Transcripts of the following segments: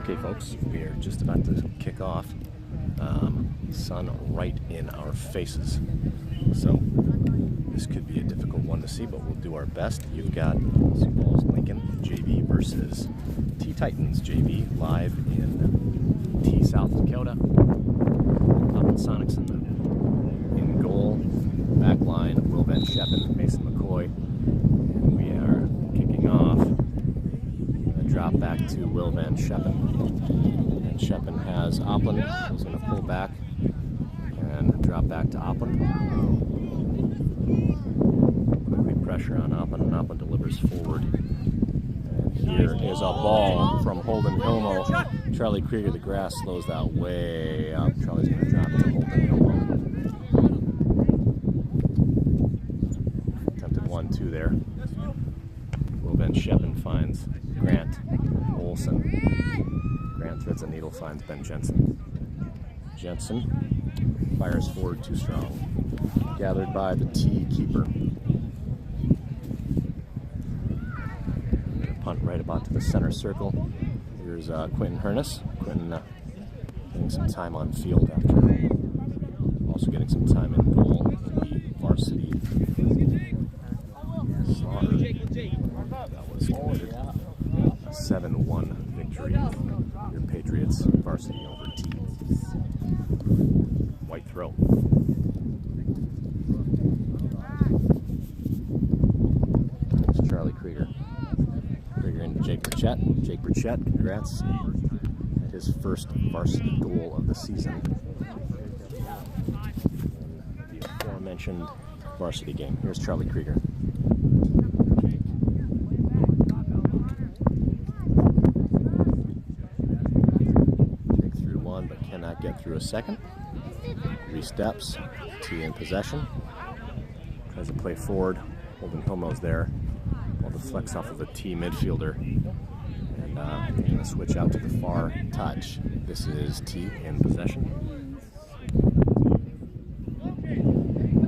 Okay, folks, we are just about to kick off. Sun right in our faces. So this could be a difficult one to see, but we'll do our best. You've got Sioux Falls Lincoln JV versus T Titans JV live in T South Dakota. Poppin' Sonics in goal. Back line, Will Van Scheppen, Mason McCoy. And we are kicking off. Drop back to Will Van Scheppen. And Scheppen has Opland. He's going to pull back and drop back to Opland. Quickly pressure on Opland, and Opland delivers forward. And here is a ball from Holden Hilmo. Charlie Krieger, the grass slows that way up. Charlie's going to drop to Holden Hilmo. Attempted 1-2 there. Will Van Scheppen finds Grant Olson. Grant threads a needle, finds Ben Jensen. Jensen fires forward too strong. Gathered by the T keeper. Punt right about to the center circle. Here's Quentin Hernus. Quentin getting some time on field after also getting some time in goal. The varsity slaughter. That was committed. A 7-1 victory. Your Patriots varsity over T. White throw. There's Charlie Krieger. Krieger into Jake Burchett. Jake Burchett, congrats at his first varsity goal of the season in the aforementioned varsity game. Here's Charlie Krieger. Get through a second. 3 steps. T in possession. Tries to play forward. Holden Hilmo's there. While the flex off of a T midfielder. And they're going to switch out to the far touch. This is T in possession.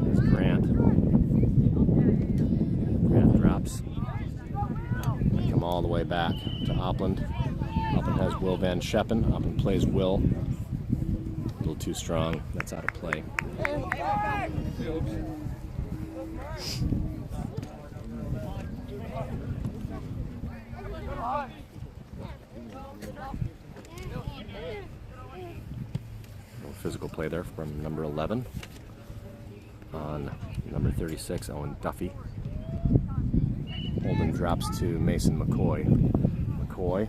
There's Grant. Grant drops. They come all the way back to Opland. Opland has Will Van Scheppen. Opland plays Will. Too strong. That's out of play. Physical play there from number 11 on number 36, Owen Duffy. Holden drops to Mason McCoy. McCoy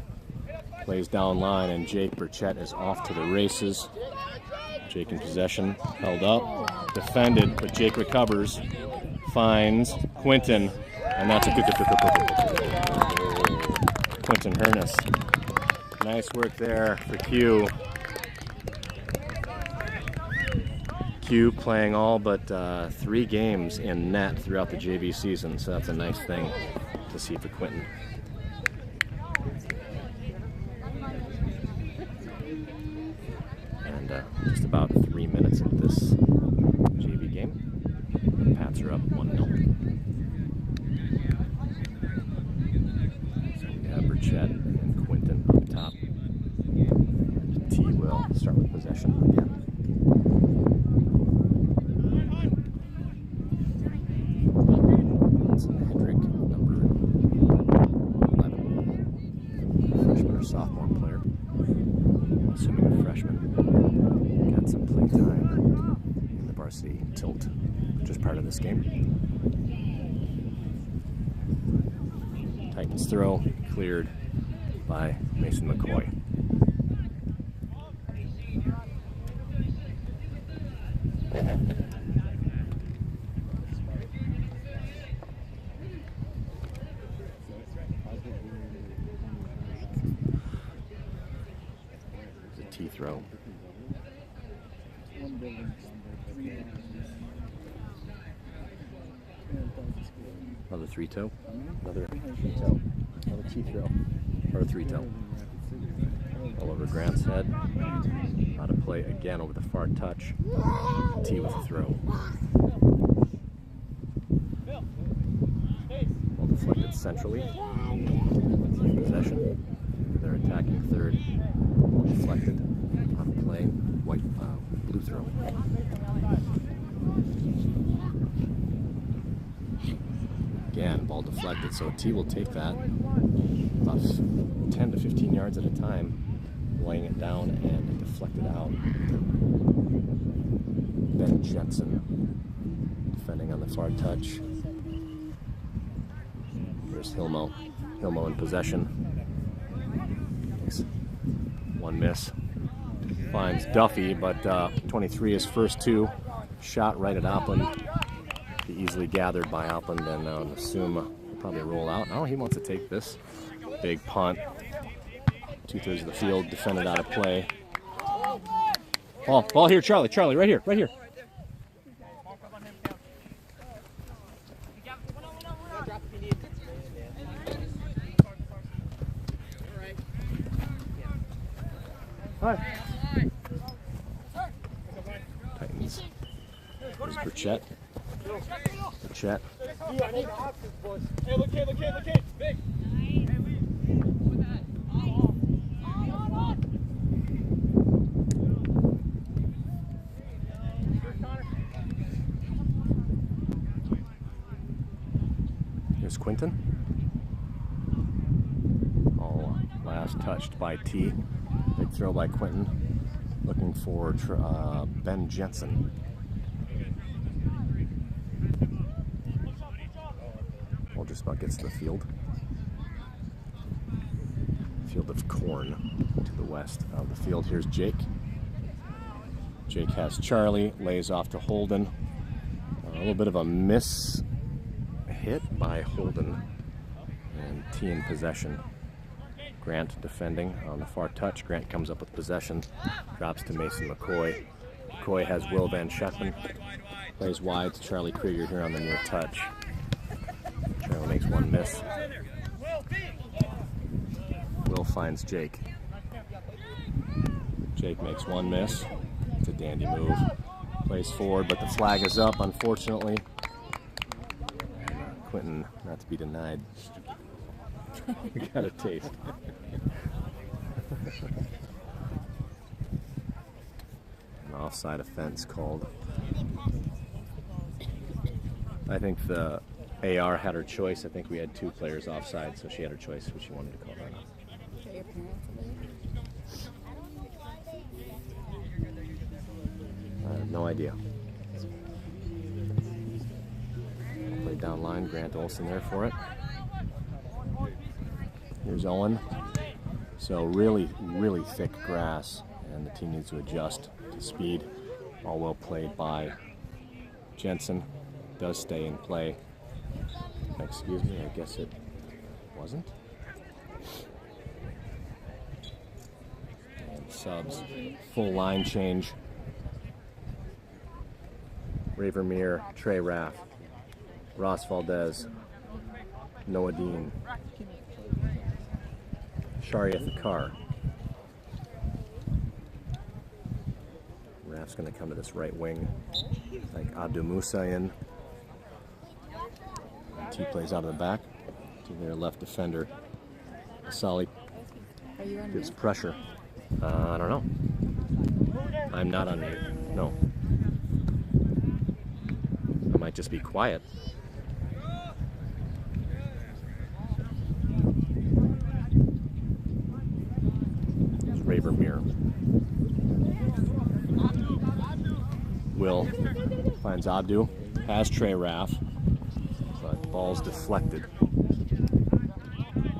plays down line, and Jake Burchett is off to the races. Jake in possession, held up, defended, but Jake recovers, finds Quentin, and that's a good Quentin Hernus. Nice work there for Q. Q playing all but 3 games in net throughout the JV season, so that's a nice thing to see for Quentin. Just about 3 minutes into this JV game. The Pats are up 1-0. So we have Burchett and Quentin up top. T will start with possession again. That's Hendrick, number 11. Freshman or sophomore player. Assuming a freshman. Got some play time in the varsity tilt, just part of this game. Titans throw, cleared by Mason McCoy. It's a T throw. Another 3-toe. Another 3-toe. Another T throw. Or a 3-toe. All over Grant's head. Out of play again over the far touch. T with a throw. Well deflected centrally. Possession. There attacking third. Deflected. Out of play. Blue throw. Again, ball deflected, so T will take that about 10 to 15 yards at a time, laying it down and deflect it out. Ben Jensen defending on the far touch. Here's Hilmo. Hilmo in possession. One miss. Finds Duffy, but 23 his first two. Shot right at Opland. Be easily gathered by Opland, and assume he'll probably roll out. Oh, he wants to take this. Big punt. 2/3 of the field defended out of play. Ball here, Charlie. Charlie, right here, right here. Titans. Here's Burchett. Burchett. Hey, look here, big. Here's Quinton. All last touched by T. Big throw by Quinton. Looking for Ben Jensen. Ball just about gets to the field. Field of corn to the west of the field. Here's Jake. Jake has Charlie, lays off to Holden. A little bit of a miss hit by Holden, and T in possession. Grant defending on the far touch. Grant comes up with possession, drops to Mason McCoy. McCoy has Will Van Scheppen, plays wide to Charlie Krieger here on the near touch. Charlie makes one miss. Will finds Jake. Jake makes one miss. It's a dandy move. Plays forward, but the flag is up, unfortunately. Quinton, not to be denied. We got a taste. An offside offense called. I think the AR had her choice. I think we had two players offside, so she had her choice what she wanted to call that. I have no idea. Play down line, Grant Olson there for it. Here's Owen. So really, really thick grass, and the team needs to adjust to speed. All well played by Jensen. Does stay in play. Excuse me, I guess it wasn't. And subs. Full line change. Ravermere, Trey Raff, Ross Valdez, Noah Dean, Shari at the car. Raff's going to come to this right wing, like Abdul Musa in. T plays out of the back to their left defender. Asali gives pressure. I don't know. I'm not on mute. No. I might just be quiet. It's Ravermere. Will finds Abdu. Has Trey Raff. But ball's deflected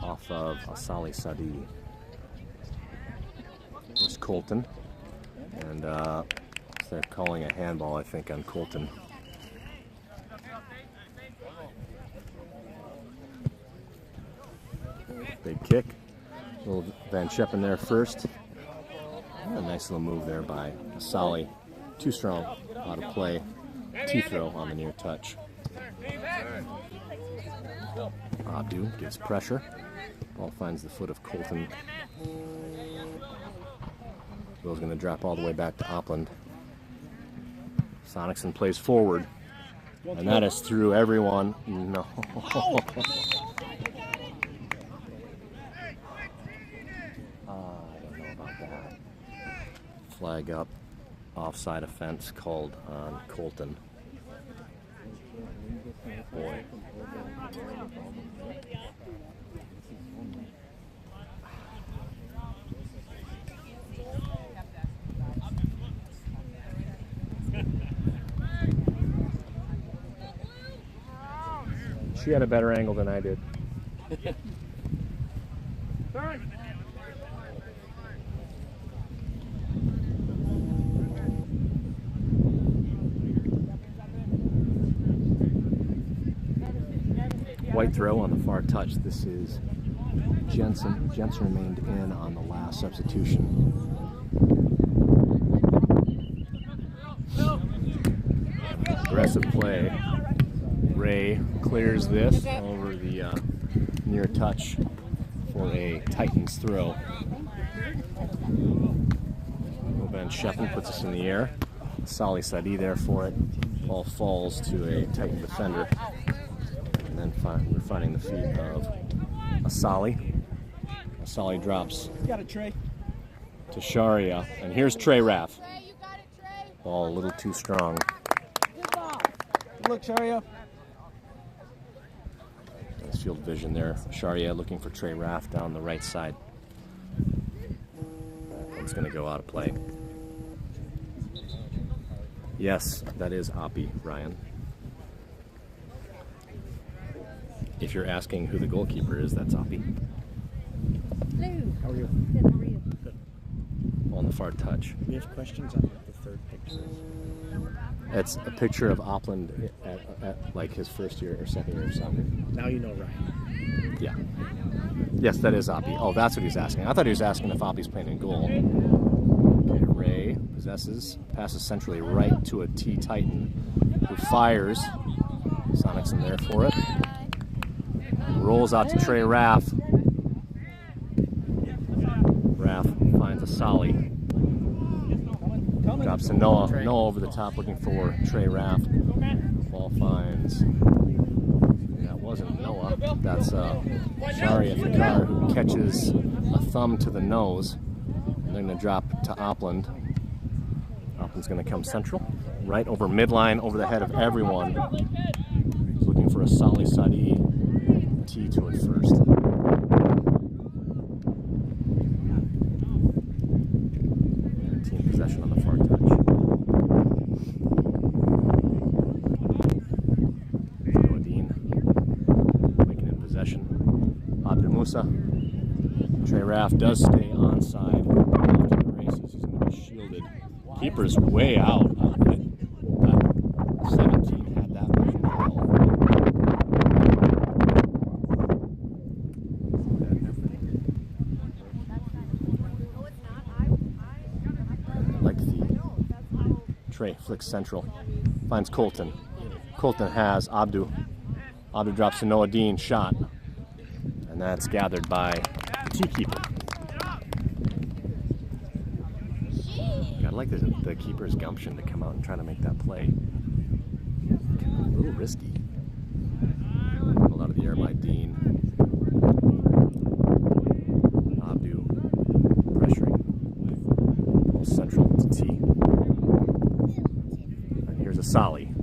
off of Asali Sadi. There's Colton. And they're calling a handball, I think, on Colton. Big kick. Little Van Scheppen there first. A nice little move there by Asali. Too strong, out of play. T-throw on the near touch. Abdu gives pressure. Ball finds the foot of Colton. Will's going to drop all the way back to Opland. Sonicson plays forward. And that is through everyone. No. flag up. Offside offense called on Colton. Boy. She had a better angle than I did. White throw on the far touch. This is Jensen. Jensen remained in on the last substitution. Aggressive play. Ray clears this over the near touch for a Titans throw. Van Sheppen puts us in the air. Solly Sadi there for it. Ball falls to a Titan defender. And then we're finding the feet of Asali. Asali drops to Sharia. And here's Trey Raff. Ball a little too strong. Good look, Sharia. Nice field vision there. Sharia looking for Trey Raff down the right side. It's going to go out of play. Yes, that is Oppie, Ryan. If you're asking who the goalkeeper is, that's Oppie. Hello. How are you? Good, how are you? Good. On the far touch. We have questions on the third picture. It's a picture of Opland at like his first year or second year of soccer. Now you know Ryan. Yeah. Yes, that is Oppie. Oh, that's what he's asking. I thought he was asking if Oppie's playing in goal. Okay, Ray possesses, passes centrally right to a T Titan who fires. Sonic's in there for it. Rolls out to Trey Raff. Raff finds Asali. Drops to Noah. Noah over the top looking for Trey Raff. Ball finds. That wasn't Noah. That's Sharia Fikar who catches a thumb to the nose. And they're going to drop to Opland. Opland's going to come central. Right over midline, over the head of everyone. He's looking for Asali Sadi. T to it first. Team possession on the far touch. Dean making in possession. Abdul Musa. Trey Raff does stay onside. After the races, he's going to be shielded. Keeper's way out. 17 had that vision well. Like the Trey flicks central, finds Colton. Colton has Abdu. Abdu drops to Noah Dean, shot, and that's gathered by the T keeper. I like the keeper's gumption to come out and try to make that play. A little risky. Pulled out of the air by Dean. Abdu pressuring. Ball central to T. And here's Asali.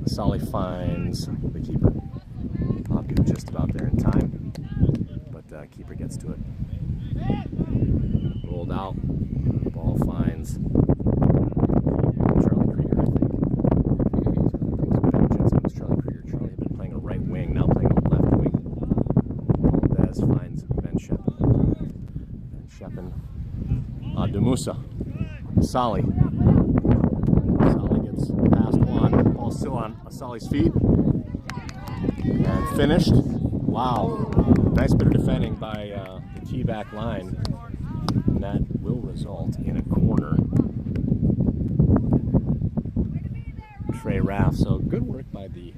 Asali finds the keeper. Abdu just about there in time, but keeper gets to it. Rolled out. Ball finds Charlie Krieger, I think. Ben Jensen was Charlie Krieger. Charlie had been playing a right wing, now playing a left wing. Valdez finds Ben Sheppen. Ben Sheppen. Musa. Asali. Asali gets past one. Ball still on Asali's feet. And finished. Wow. Nice bit of defending by the T-back line. And that will result in a corner. Trey Raff. So good work by the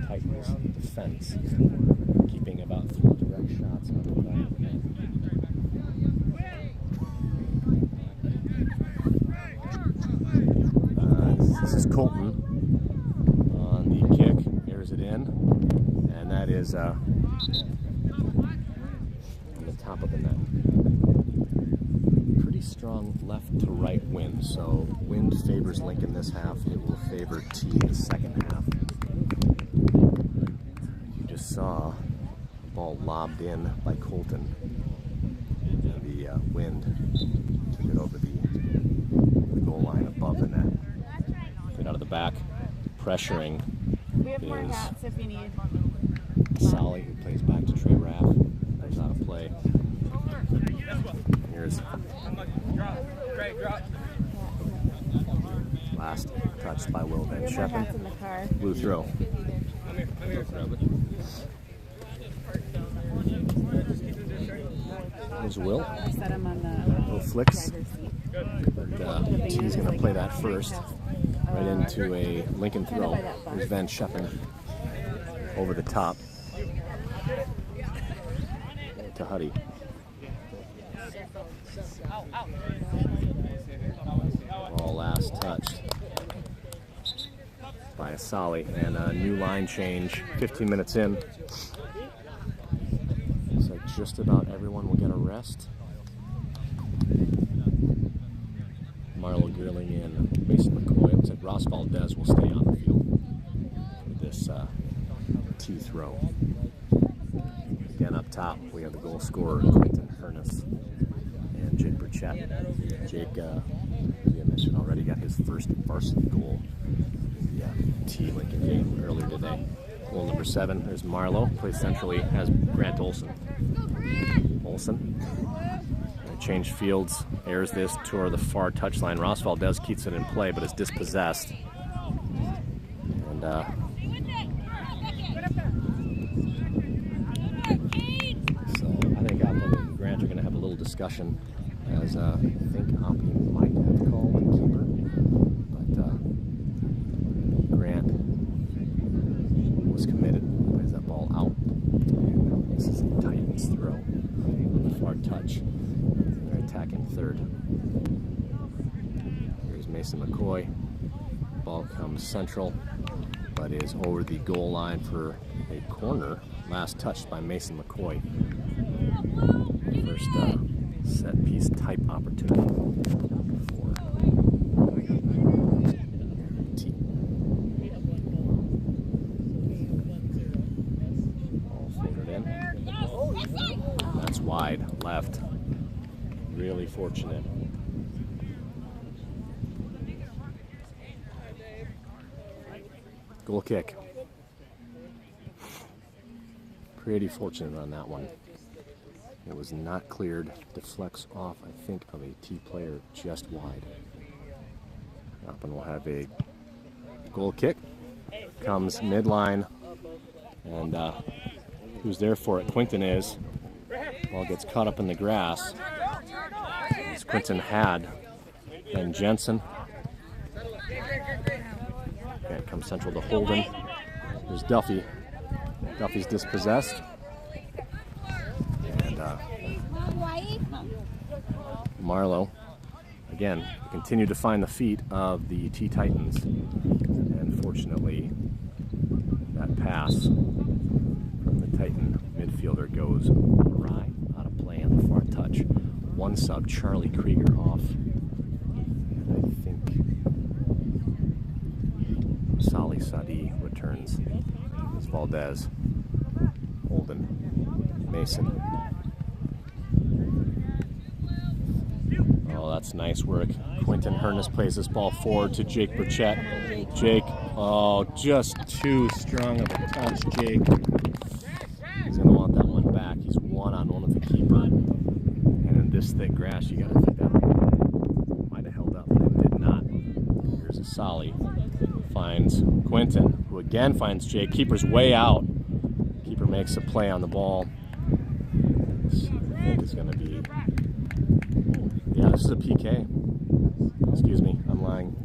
Titans defense, keeping about 3 direct shots out of the back. This is Colton on the kick. Airs it in, and that is on the top of the net. Pretty strong left to right wind, so wind favors Lincoln this half. It will favor T the second half. You just saw the ball lobbed in by Colton. The wind took it over the goal line above the net. Get out of the back, pressuring. We have more hats if you need. Solly, who plays back to Trey Raff. Goes out of play. Here's last touch by Will Van Scheppen. In the car. Blue throw. There's Will. I set him on the Will flicks. driver's seat. And T's going to play that first. Right into a Lincoln throw. There's Van Scheppen over the top to Huddy. Ball last touched by a Solly, and a new line change 15 minutes in. So just about everyone will get a rest. Marlo Gearling and Mason McCoy. It looks like Ross Valdez will stay on the field for this T throw. Again, up top, we have the goal scorer, Quentin Furness, and Jake Burchett. Jake, as I mentioned already, got his first varsity goal in the T Lincoln game earlier today. Goal number 7, there's Marlo, plays centrally, has Grant Olson. Change fields, airs this toward the far touchline. Ross Valdez keeps it in play, but is dispossessed. And so I think Opping and Grant are going to have a little discussion, as I think Opping might have called the keeper, but Grant was committed, plays that ball out. And this is a Titans throw on the far touch. They're attacking third. Here's Mason McCoy. Ball comes central, but is over the goal line for a corner. Last touched by Mason McCoy. First set piece type opportunity for T. Ball floated in. That's wide left. Really fortunate. Goal kick. Pretty fortunate on that one. It was not cleared. Deflects off, I think, of a T player just wide. Oppen will have a goal kick. Comes midline. And who's there for it? Quinton is. Ball gets caught up in the grass. As Quinton had. Then Jensen. And it comes central to Holden. There's Duffy. Duffy's dispossessed. And Marlo, again, continue to find the feet of the T Titans. And fortunately, that pass from the Titan midfielder goes awry, out of play on the far touch. One sub, Charlie Krieger, off. And I think Sali Sadi returns. It's Valdez, Holden, Mason. Oh, that's nice work. Quentin Hernes plays this ball forward to Jake Burchett. Jake, oh, just too strong of a touch, Jake. He's going to want that one back. He's one-on-one with the keeper. And in this thick grass, you got to think that might have held up, but it did not. Here's a Solly. Finds Quentin, who again finds Jake. Keeper's way out. Keeper makes a play on the ball. This, I think, is going to be... Yeah, this is a PK. Excuse me, I'm lying.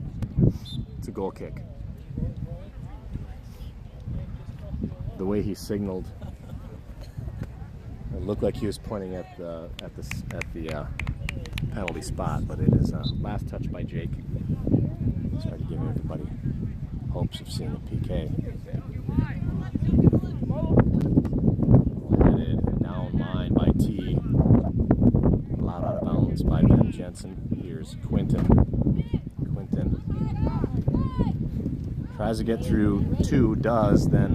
It's a goal kick. The way he signaled, it looked like he was pointing at the penalty spot, but it is a last touch by Jake. Try to give everybody hopes of seeing a PK. Headed down line by T. Allowed out of bounds by Ben Jensen. Here's Quinton. Quinton tries to get through two, does, then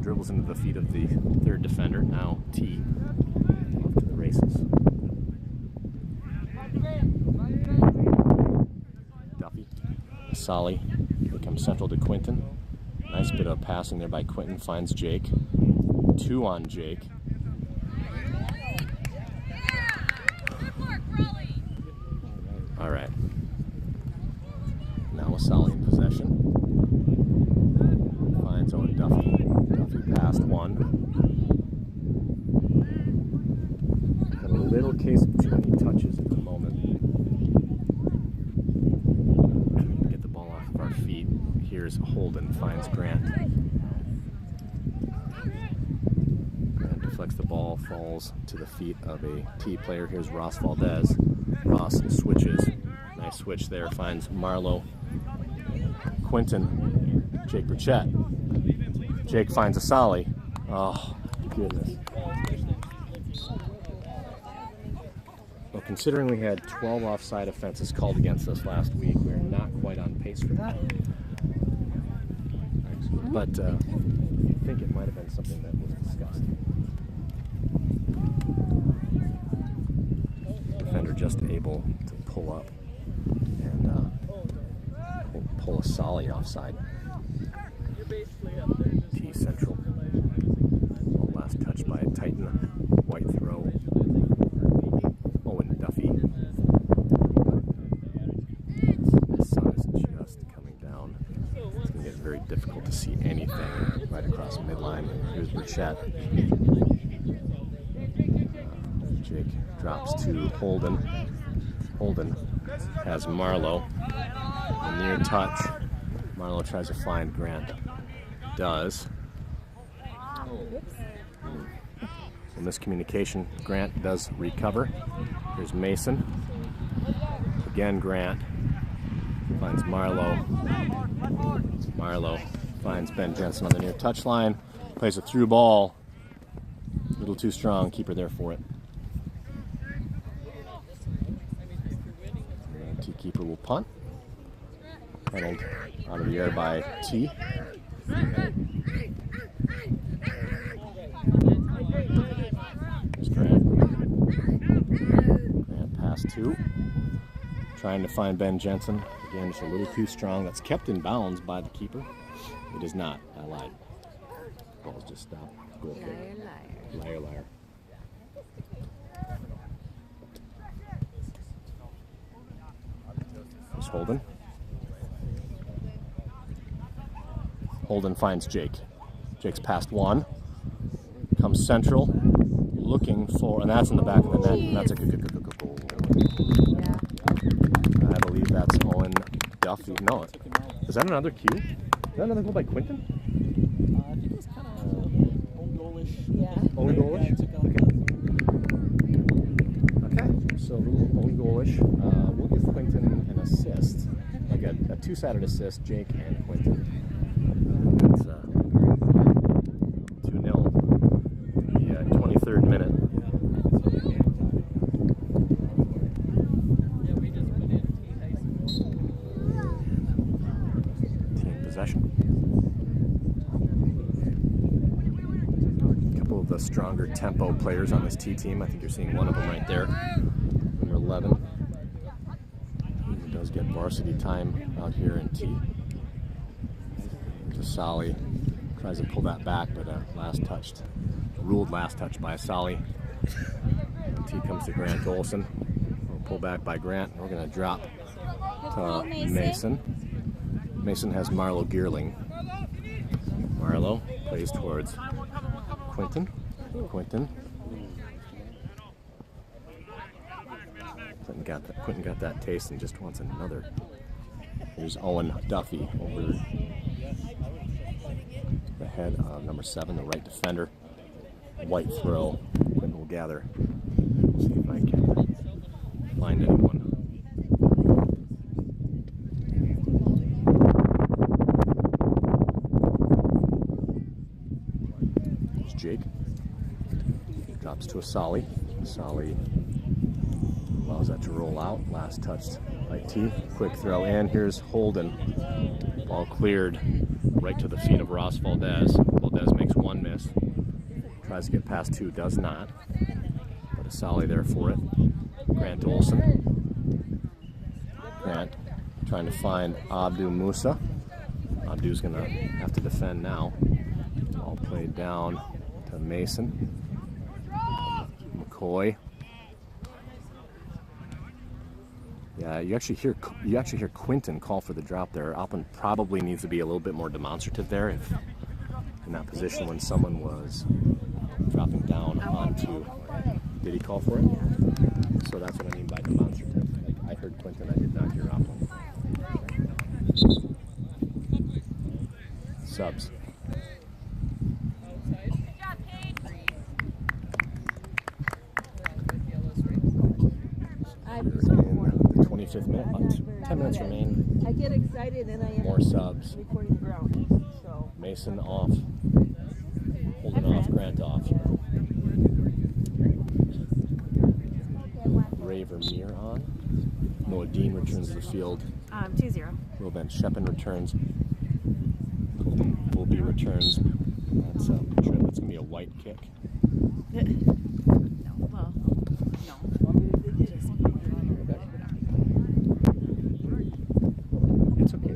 dribbles into the feet of the third defender. Now T off to the races. Duffy, Solly, here comes central to Quinton. Nice bit of passing there by Quinton, finds Jake. 2 on Jake. All right. Now with Solly in possession. Finds Owen Duffy. Duffy passed one. Got a little case of too many touches at the moment. Get the ball off of our feet. Here's Holden, finds Grant. Grant deflects the ball, falls to the feet of a T player. Here's Ross Valdez. Ross switches. Nice switch there, finds Marlowe. Quinton, Jake Burchett. Jake finds a Solly. Oh, goodness. Well, considering we had 12 offside offenses called against us last week, we're not quite on pace for that. But I think it might have been something that was discussed. Defender just able to pull up and pull a Solly offside. T central. Last touch by Titan. White throw. Owen Duffy. The sun is just coming down. It's going to get very difficult to see anything right across midline. Here's Burchett. Jake drops to Holden. Holden has Marlowe. A near touch. Marlowe tries to find Grant. Does. So miscommunication. Grant does recover. Here's Mason. Again, Grant finds Marlowe. Marlowe finds Ben Jensen on the near touch line. Plays a through ball. A little too strong. Keeper there for it. T keeper will punt. Handled out of the air by T. Here's Grant. Grant pass 2. Trying to find Ben Jensen. Again, just a little too strong. That's kept in bounds by the keeper. It is not. I lied. Ball's just stopped. Go up there. Liar, liar. Here's Holden. Holden finds Jake. Jake's passed 1. Comes central. Looking for, and that's in the back of the net. And that's a good goal. I believe that's Owen Duffy. No, is that another cue? Is that another goal by Quinton? I think it was kind of own goalish. Yeah. Own goalish? Okay, so a little own goalish. We'll give Quinton an assist, like a 2-sided assist, Jake and Quinton. That's 2-0. The 23rd minute. Team possession. A couple of the stronger tempo players on this T team. I think you're seeing one of them right there. Number 11. He does get varsity time out here in T. Solly tries to pull that back, but ruled last touch by Solly. T comes to Grant Olson. We'll pull back by Grant. We're going to drop to Mason. Mason has Marlowe Gearling. Marlowe plays towards Quinton. Quinton. Quinton got that taste and just wants another. Here's Owen Duffy over the head of number 7, the right defender. White throw. Quinton will gather. See if I can find anyone. There's Jake. Drops to a Solly. Solly Allows that to roll out. Last touched by T. Quick throw in. Here's Holden. Ball cleared right to the feet of Ross Valdez. Valdez makes one miss. Tries to get past two, does not. But a Sally there for it. Grant Olson. Grant trying to find Abdu Musa. Abdu's going to have to defend now. All played down to Mason. McCoy. Yeah, you actually hear Quinton call for the drop there. Alpin probably needs to be a little bit more demonstrative there if in that position when someone was dropping down onto. Did he call for it? So that's what I mean by demonstrative. Like I heard Quinton, I did not hear Alpin. Subs. I'm so bored. The 25th minute, about 10 minutes remain. I get excited and I end More subs. recording the ground. So Mason off. Holden off, Grant off. Ray Vermeer on. Noah Dean returns to the field. 2-0. Ruben Shepin returns. Colton Wilby returns. That's going to be a white kick. No, well, no. It's okay.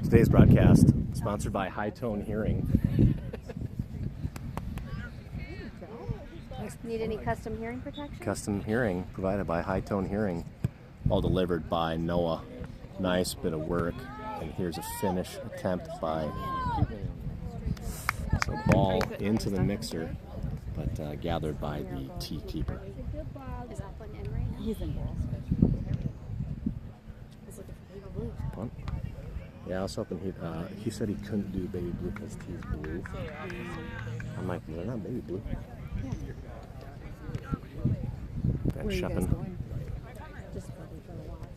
Today's broadcast sponsored by High Tone Hearing. Need any custom hearing protection? Custom hearing provided by High Tone Hearing. All delivered by Noah. Nice bit of work. And here's a finish attempt by. So ball into the mixer, but gathered by the tee keeper. Is Upland in right now? He's in goal. He's looking for baby blue. Punt. Yeah, I was hoping he said he couldn't do baby blue because tee's blue. I'm like, they're not baby blue. Ben Where are you guys Shepin. going? Just probably for the watch.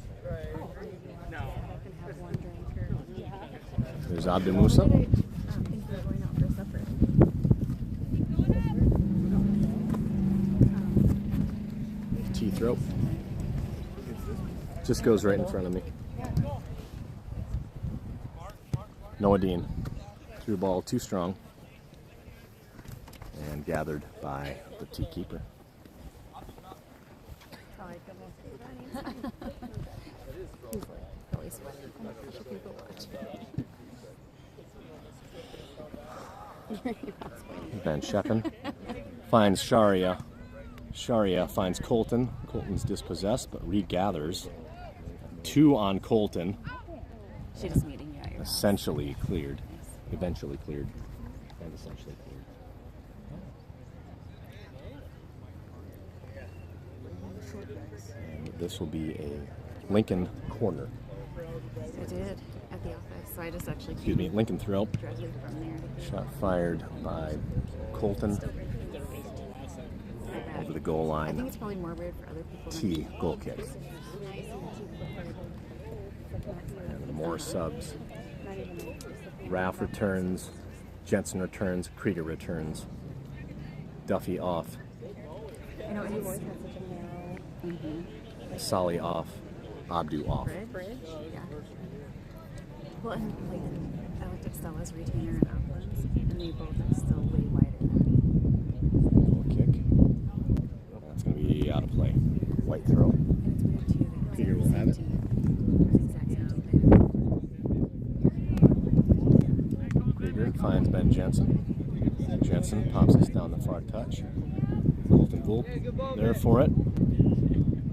No. I can have one drink or There's Abdu Musa. I think we're going out for supper. Tee throw. Just goes right in front of me. Noah Dean. Threw ball too strong. And gathered by the tee keeper. Really sweaty. Should people watch? Ben Shepin finds Sharia. Sharia finds Colton. Colton's dispossessed, but regathers. 2 on Colton. She just meeting you at your house. Essentially cleared. Eventually cleared. And essentially cleared. And this will be a Lincoln corner. I did at the office, so I just actually Excuse me, Lincoln throw. directly from there. Shot fired by Colton over the goal I think line. it's probably more weird for other people. T, goal kick. And more subs. Ralph returns. Jensen returns. Krieger returns. Duffy off. You know, it's Sally off. Abdu off. bridge. Yeah. Well, and like I looked at Stella's retainer and Uplands, and they both are still way wider than me. Goal kick. That's going to be out of play. White throw. And it's weird too. That Krieger will have it. Krieger finds Ben Jensen. Jensen pops this down the far touch. Colton Volpe there for it.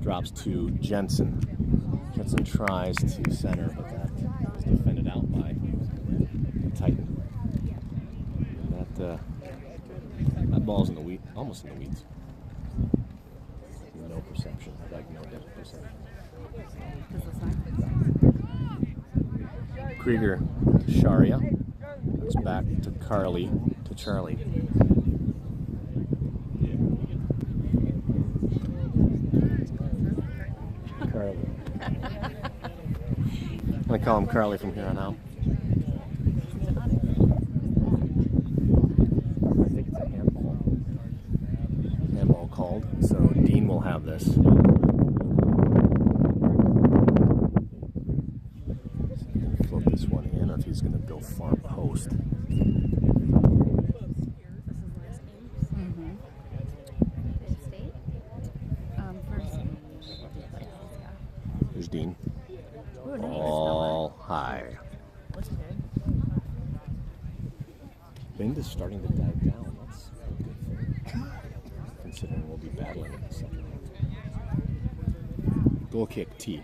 Drops to Jensen. Jensen tries to center, but that is defended out by Titan. That ball's in the weeds, almost in the weeds. No perception, like no depth perception. Krieger to Sharia. It's back to Carly to Charlie. Carly. I'm gonna call him Carly from here on out. I think it's a handball. this. Float this one in, or if he's going to go far post. Here's Dean. All high. Wind is starting to die down. That's a good thing, considering we'll be battling in the second half. Goal kick, T.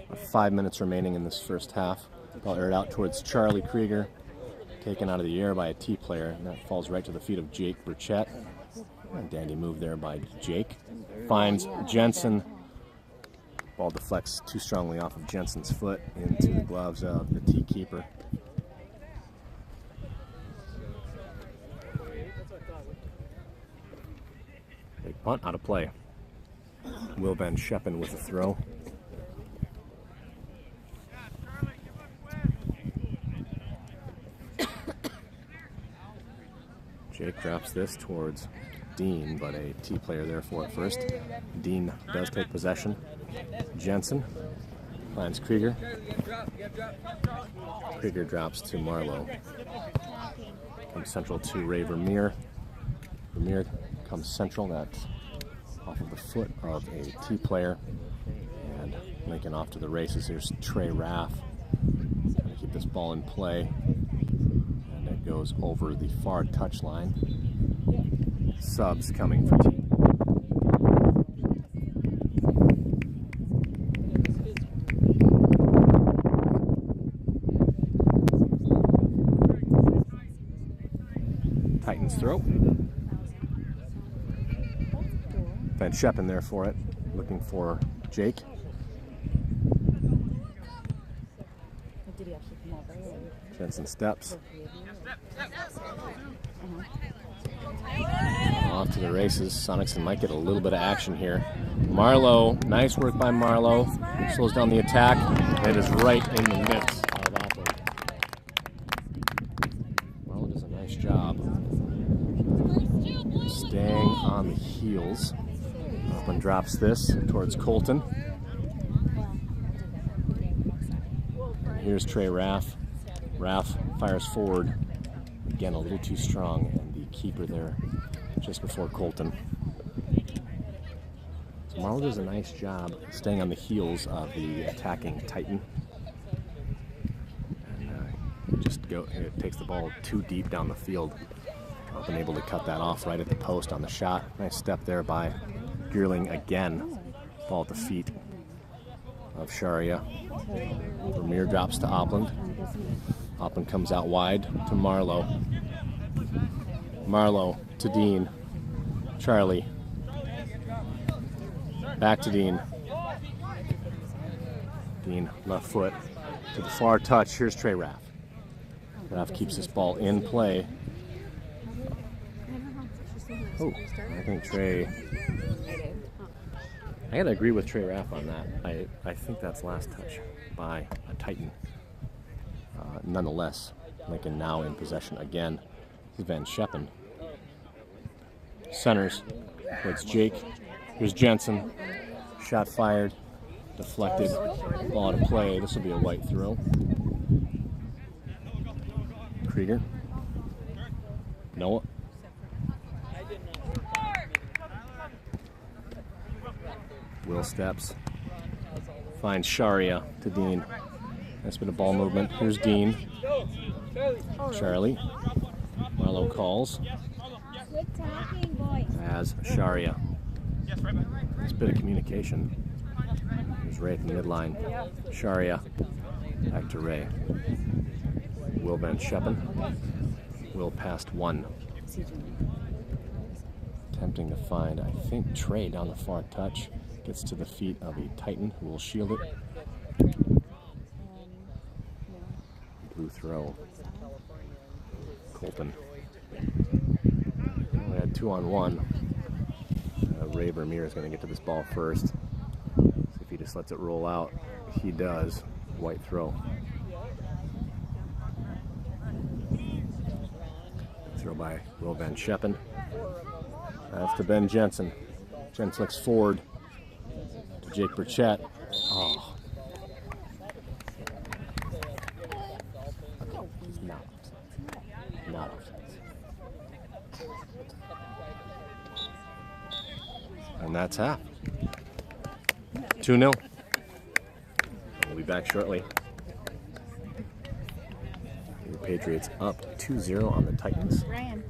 With 5 minutes remaining in this first half. Ball aired out towards Charlie Krieger, taken out of the air by a T player, and that falls right to the feet of Jake Burchett. And dandy move there by Jake. Finds Jensen. Ball deflects too strongly off of Jensen's foot into the gloves of the T keeper. Big punt out of play. Will Van Scheppen with a throw. Jake drops this towards Dean, but a T player there for it first. Dean does take possession. Jensen finds Krieger. Krieger drops to Marlowe. Comes central to Ray Vermeer. Vermeer comes central. That's off of the foot of a T player. And making off to the races. Here's Trey Raff. Trying to keep this ball in play. And it goes over the far touchline. Subs coming for T. Titans throw. Van Scheppen there for it, looking for Jake. Jensen steps. Off to the races. Sonicson might get a little bit of action here. Marlowe, nice work by Marlowe. Slows down the attack. It is right in the mix of Auckland. Marlowe does a nice job staying on the heels. Auckland drops this towards Colton. Here's Trey Raff. Raff fires forward. Again, a little too strong, and the keeper there just before Colton. So Marlowe does a nice job staying on the heels of the attacking Titan. And it takes the ball too deep down the field. Been able to cut that off right at the post on the shot. Nice step there by Geerling again. Ball at the feet of Sharia. Vermeer drops to Opland. Opland comes out wide to Marlowe. Marlowe to Dean. Charlie. Back to Dean. Dean left foot to the far touch. Here's Trey Raff. Raff keeps this ball in play. Oh, I think Trey. I gotta agree with Trey Raff on that. I think that's last touch by a Titan. Nonetheless, Lincoln now in possession again. Van Scheppen. Centers towards Jake. Here's Jensen. Shot fired. Deflected. Ball out of play. This will be a white throw. Krieger. Noah. Will steps. Finds Sharia to Dean. Nice bit of ball movement. Here's Dean. Charlie. Marlowe calls. As Sharia. Nice bit of communication. Here's Ray at the midline. Sharia. Back to Ray. Will Van Scheppen. Will past one. Attempting to find, I think, Trey down the far touch. Gets to the feet of a Titan who will shield it. Blue throw. Colton. We had 2-on-1. Ray Vermeer is going to get to this ball first. See if he just lets it roll out. He does. White throw. Throw by Will Van Scheppen. That's to Ben Jensen. Jensen looks forward to Jake Burchett. Oh. It's not offsides. Not offsides. And that's half. 2-0. We'll be back shortly. The Patriots up 2-0 on the Titans. Ryan.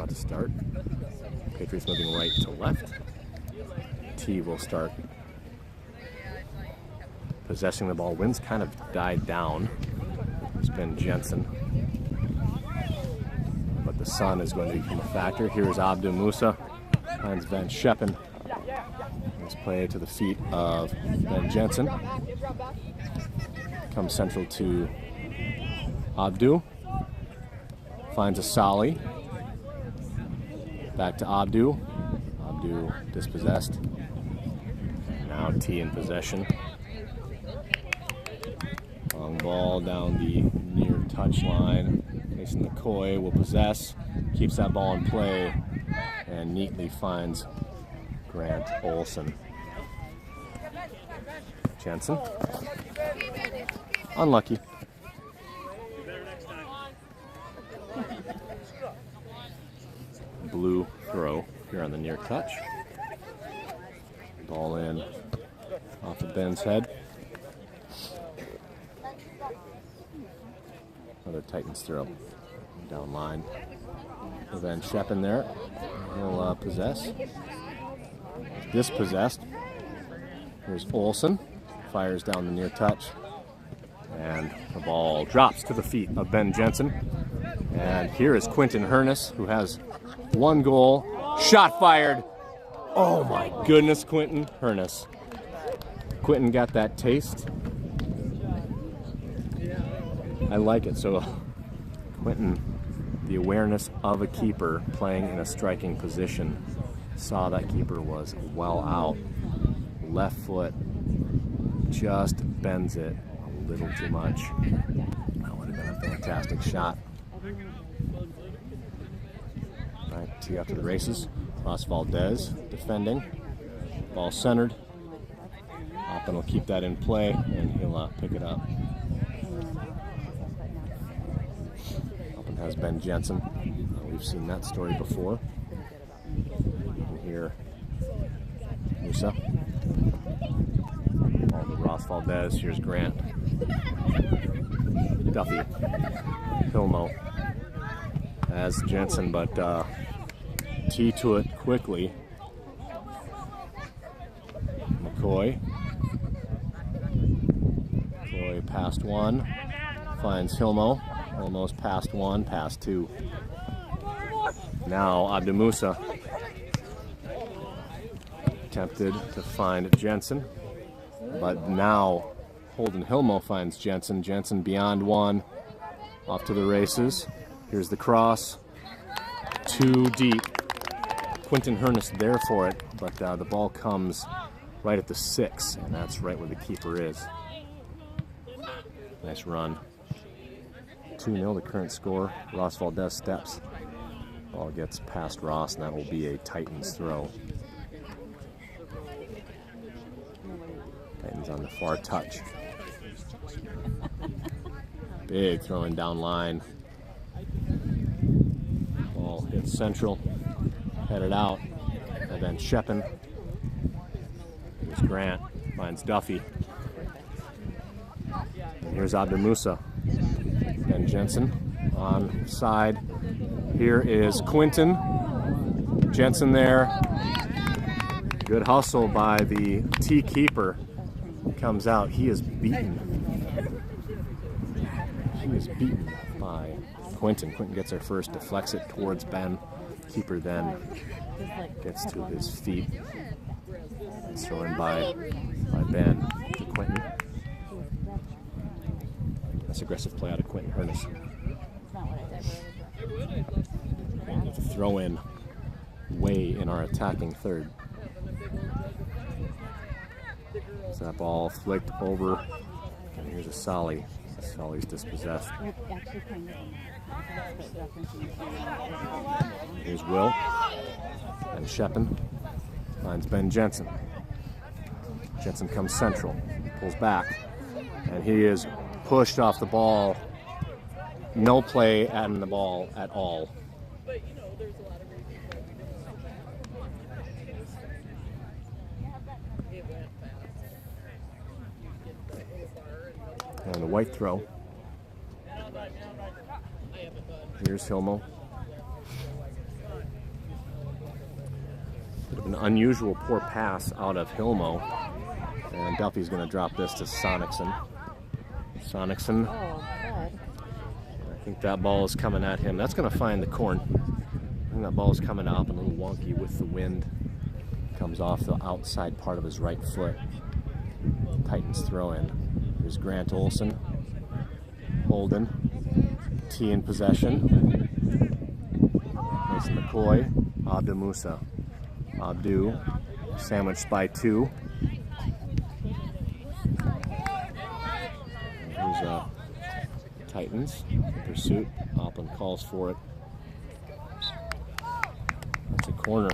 about to start. Patriots moving right to left. T will start possessing the ball. Wind's kind of died down. It's been Jensen. But the sun is going to become a factor. Here's Abdu Musa. Finds Ben Sheppin. Let's play to the feet of Ben Jensen. Comes central to Abdu. Finds a Sali. Back to Abdu. Abdu dispossessed. Now T in possession. Long ball down the near touch line. Mason McCoy will possess. Keeps that ball in play. And neatly finds Grant Olson. Jensen. Unlucky. Blue throw here on the near touch. Ball in off of Ben's head. Another Titans throw down line. Ben Sheppin there. He'll possess. Dispossessed. Here's Olson. Fires down the near touch. And the ball drops to the feet of Ben Jensen. And here is Quentin Hernus, who has one goal. Shot fired. Oh my goodness, Quentin Hernus. Quentin got that taste. I like it. So Quentin, the awareness of a keeper playing in a striking position, saw that keeper was well out. Left foot just bends it a little too much. That would have been a fantastic shot. Right, T after the races. Ross Valdez defending. Ball centered. Oppen will keep that in play and he'll pick it up. Oppen has Ben Jensen. We've seen that story before. And here, Musa. Ball to Ross Valdez. Here's Grant. Duffy. Hilmo has Jensen, but T to it quickly. McCoy. McCoy past one. Finds Hilmo. Hilmo's past one, past two. Now Abdu Musa. Attempted to find Jensen. But now Holden Hilmo finds Jensen. Jensen beyond one. Off to the races. Here's the cross. Too deep. Quentin Hernus there for it, but the ball comes right at the 6, and that's right where the keeper is. Nice run. 2-0 the current score. Ross Valdez steps. Ball gets past Ross, and that will be a Titans throw. Titans on the far touch. Big throwing down line. Ball hits central. Headed out. And then Sheppin. Here's Grant. Finds Duffy. And here's Abdu Musa. Ben Jensen on side. Here is Quentin. Jensen there. Good hustle by the T keeper. Comes out. He is beaten. He is beaten by Quentin. Quentin gets there first, deflects it towards Ben. Keeper then gets to his feet. It's thrown by Ben to Quentin. That's aggressive play out of Quentin Hernus. And the throw in way in our attacking third. So that ball flicked over, and here's a Sali. Sali's dispossessed. Here's Will. And Sheppin finds Ben Jensen. Jensen comes central, pulls back, and he is pushed off the ball. No play on the ball at all. And the white throw. Here's Hilmo. An unusual poor pass out of Hilmo. And Duffy's going to drop this to Sonicson. Sonicson. I think that ball is coming at him. That's going to find the corn. I think that ball is coming up a little wonky with the wind. Comes off the outside part of his right foot. Titans throw in. Here's Grant Olson. Holden. T in possession. Mason McCoy. Abdu Musa. Abdu sandwiched by 2. Here's Titans in pursuit. Oppland calls for it. That's a corner.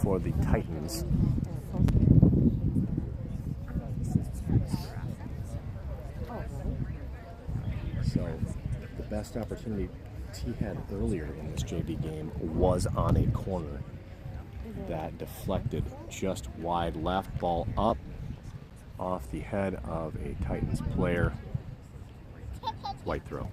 For the Titans. So the best opportunity T had earlier in this JV game was on a corner that deflected just wide left, ball up off the head of a Titans player. White throw.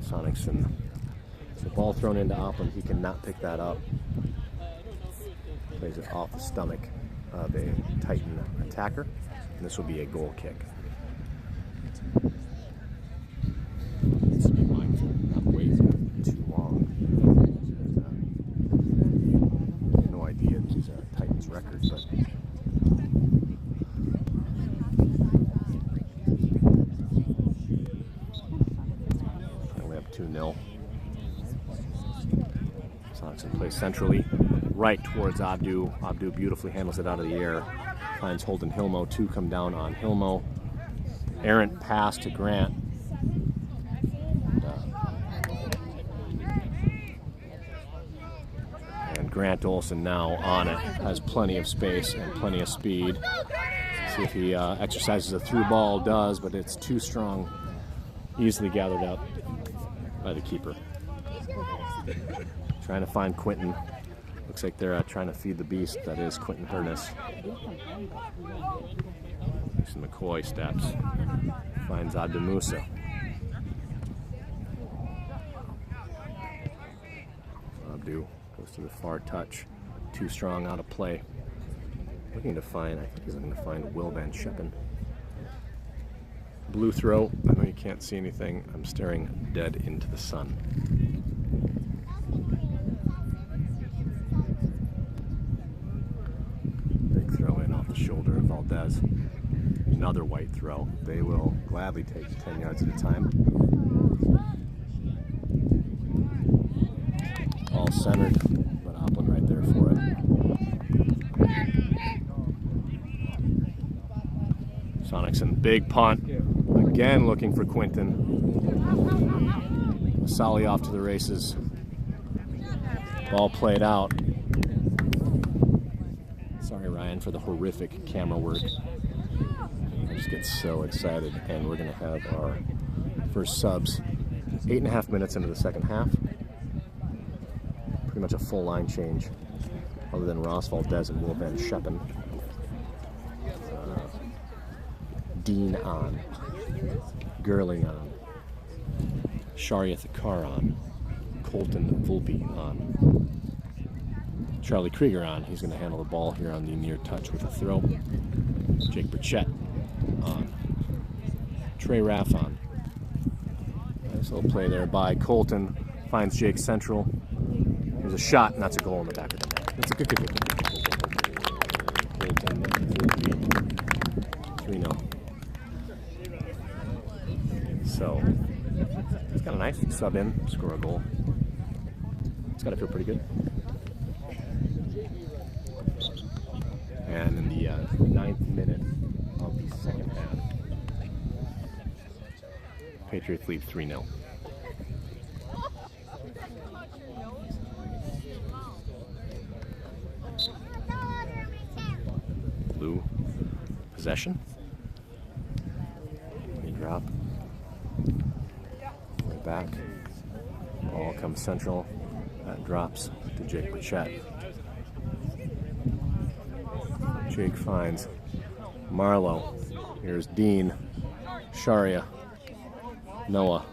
Sonicson. So ball thrown into Oppland, he cannot pick that up. Plays it off the stomach of a Titan attacker, and this will be a goal kick. Let's be mindful, not wait too long. No idea these are Titans records, but only up 2-0. Sonicson plays centrally, right towards Abdu. Abdu beautifully handles it out of the air. Finds Holden Hilmo. 2 come down on Hilmo. Errant pass to Grant. And Grant Olson now on it. Has plenty of space and plenty of speed. See if he exercises a through ball. Does, but it's too strong. Easily gathered up by the keeper. Trying to find Quentin. Looks like they're trying to feed the beast. That is Quentin Hurnis. Mason McCoy steps. Finds Abdu Musa. Abdu goes to the far touch. Too strong out of play. Looking to find, I think he's looking to find Will Van Scheppen. Blue throw. I know you can't see anything. I'm staring dead into the sun. Big throw in off the shoulder of Valdez. Another white throw. They will gladly take 10 yards at a time. All centered, but Oppland right there for it. Sonicson, big punt. Again looking for Quinton. Sally off to the races. Ball played out. Sorry, Ryan, for the horrific camera work. I just get so excited, and we're going to have our first subs 8.5 minutes into the second half. Pretty much a full line change, other than Ross Valdez and Will Van Scheppen. Dean on, Gerling on, Sharia Thakar on, Colton Volpe on, Charlie Krieger on. He's going to handle the ball here on the near touch with a throw. Jake Burchett on. Trey Raff on. Nice little play there by Colton. Finds Jake central. There's a shot, and that's a goal in the back of the net. That's a good. Colton Volpe. 3-0. So, it's kind of nice. Sub in, score a goal. It's got to feel pretty good. And in the 9th minute of the second half, Patriots lead 3-0. Blue possession. They drop. Right back. Ball comes central. That drops to Jake Burchett. Jake finds Marlowe. Here's Dean, Sharia, Noah,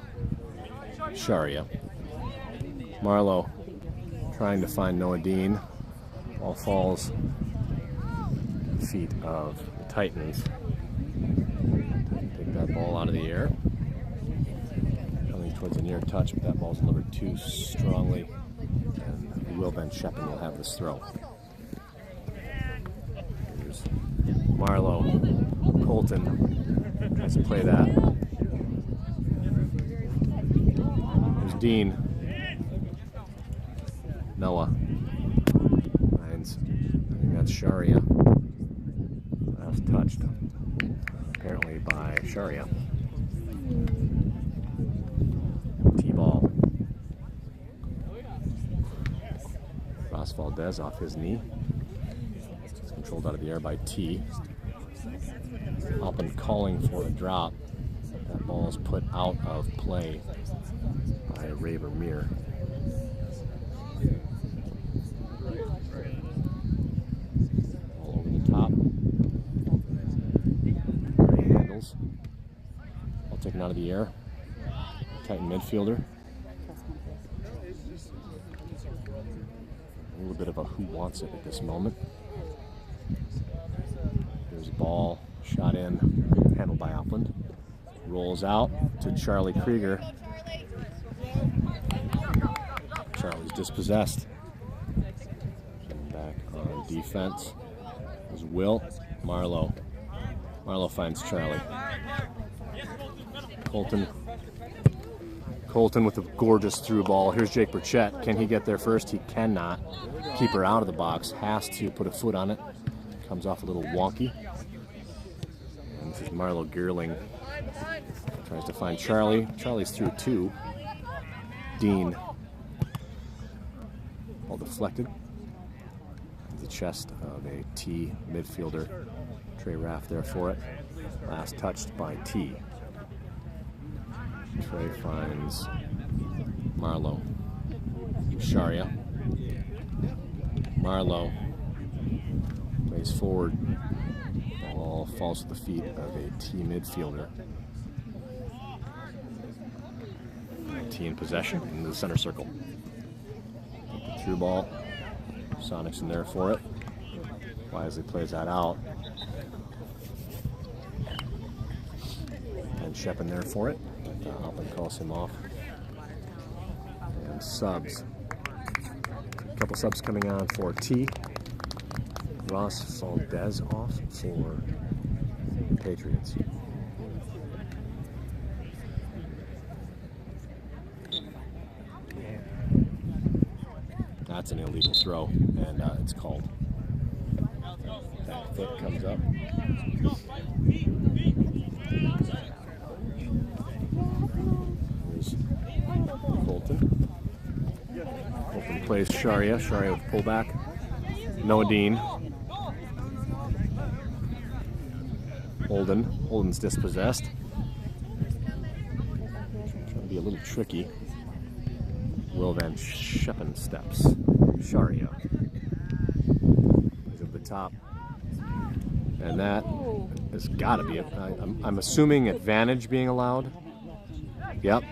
Sharia. Marlowe trying to find Noah Dean. Ball falls at the feet of the Titans. Take that ball out of the air. Coming towards the near touch, but that ball's delivered too strongly. And Will Van Scheppen will have this throw. Here's Marlowe. Colton tries to play that. Here's Dean. Noah finds, I think that's Sharia. That's touched, apparently by Sharia. T-ball. Ross Valdez off his knee. It's controlled out of the air by T. Alpin calling for a drop. That ball is put out of play by Ray Vermeer. All over the top. Ray handles. Ball taken out of the air. Titan midfielder. A little bit of a who wants it at this moment. Here's a ball. Shot in. Handled by Upland. Rolls out to Charlie Krieger. Charlie's dispossessed. Back on defense is Will. Marlowe. Marlowe finds Charlie. Colton with a gorgeous through ball. Here's Jake Burchett. Can he get there first? He cannot. Keeper out of the box. Has to put a foot on it. Comes off a little wonky. And this is Marlowe Geerling. Tries to find Charlie. Charlie's through two. Dean. Ball deflected. The chest of a T midfielder. Trey Raff there for it. Last touched by T. Trey finds Marlowe. Sharia. Marlowe plays forward. Ball falls to the feet of a T midfielder. T in possession into the center circle. Through ball. Sonic's in there for it. Wisely plays that out. And Scheppen there for it. Alpin calls him off. And subs. A couple subs coming on for T. Ross Valdez off for the Patriots. That's an illegal throw, and it's called. That foot comes up. Here's Colton. Colton plays Sharia. Sharia with pullback. Noah Dean. Holden's dispossessed. Trying to be a little tricky. Will Van Scheppen steps. Sharia. Plays at the top. And that has got to be it. I'm assuming advantage being allowed. Yep.